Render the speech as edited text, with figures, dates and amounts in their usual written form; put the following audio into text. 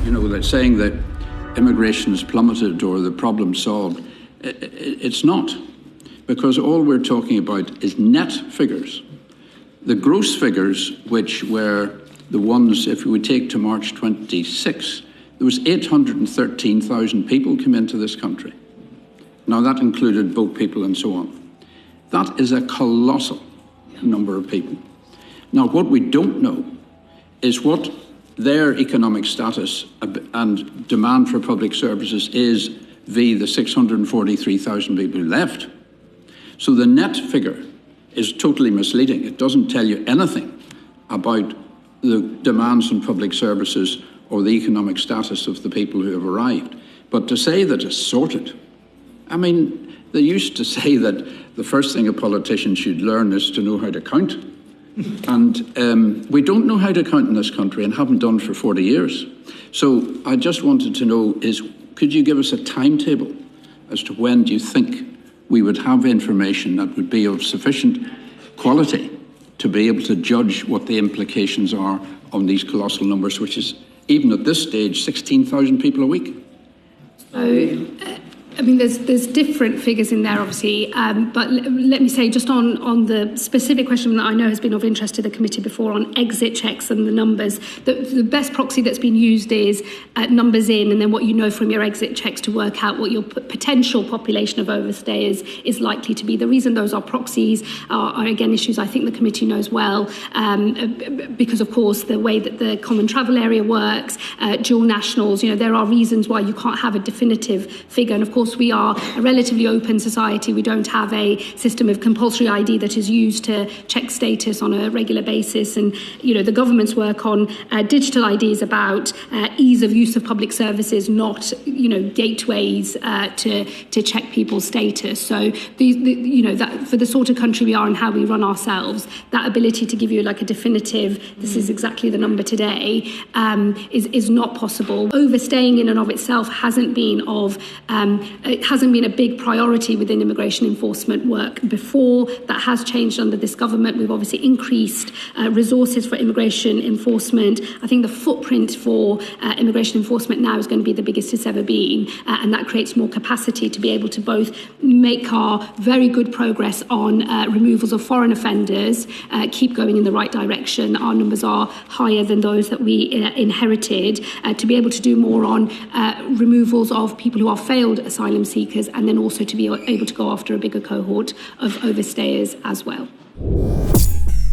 You know, that saying that immigration has plummeted or the problem solved, it's not, because all we're talking about is net figures. The gross figures, which were the ones, if we take to March 26, there was 813,000 people come into this country. Now that included boat people and so on. That is a colossal number of people. Now what we don't know is what their economic status and demand for public services is via the 643,000 people who left. So the net figure is totally misleading. It doesn't tell you anything about the demands on public services or the economic status of the people who have arrived. But to say that it's sorted, I mean, they used to say that the first thing a politician should learn is to know how to count. And we don't know how to count in this country and haven't done for 40 years. So I just wanted to know could you give us a timetable as to when do you think we would have information that would be of sufficient quality to be able to judge what the implications are on these colossal numbers, which is, even at this stage, 16,000 people a week? I mean, there's different figures in there, obviously, but let me say, just on the specific question that I know has been of interest to the committee before on exit checks and the numbers, the best proxy that's been used is numbers in and then what you know from your exit checks to work out what your potential population of overstayers is likely to be. The reason those are proxies are again, issues I think the committee knows well, because, of course, the way that the common travel area works, dual nationals, you know, there are reasons why you can't have a definitive figure. And, of course, we are a relatively open society. We don't have a system of compulsory ID that is used to check status on a regular basis. And, you know, the government's work on digital ID is about ease of use of public services, not, you know, gateways to check people's status. So, you know, that for the sort of country we are and how we run ourselves, that ability to give you like a definitive, this is exactly the number today, is not possible. Overstaying in and of itself hasn't been a big priority within immigration enforcement work before. That has changed under this government. We've obviously increased resources for immigration enforcement. I think the footprint for immigration enforcement now is going to be the biggest it's ever been, and that creates more capacity to be able to both make our very good progress on removals of foreign offenders, keep going in the right direction. Our numbers are higher than those that we inherited, to be able to do more on removals of people who are failed asylum seekers, and then also to be able to go after a bigger cohort of overstayers as well.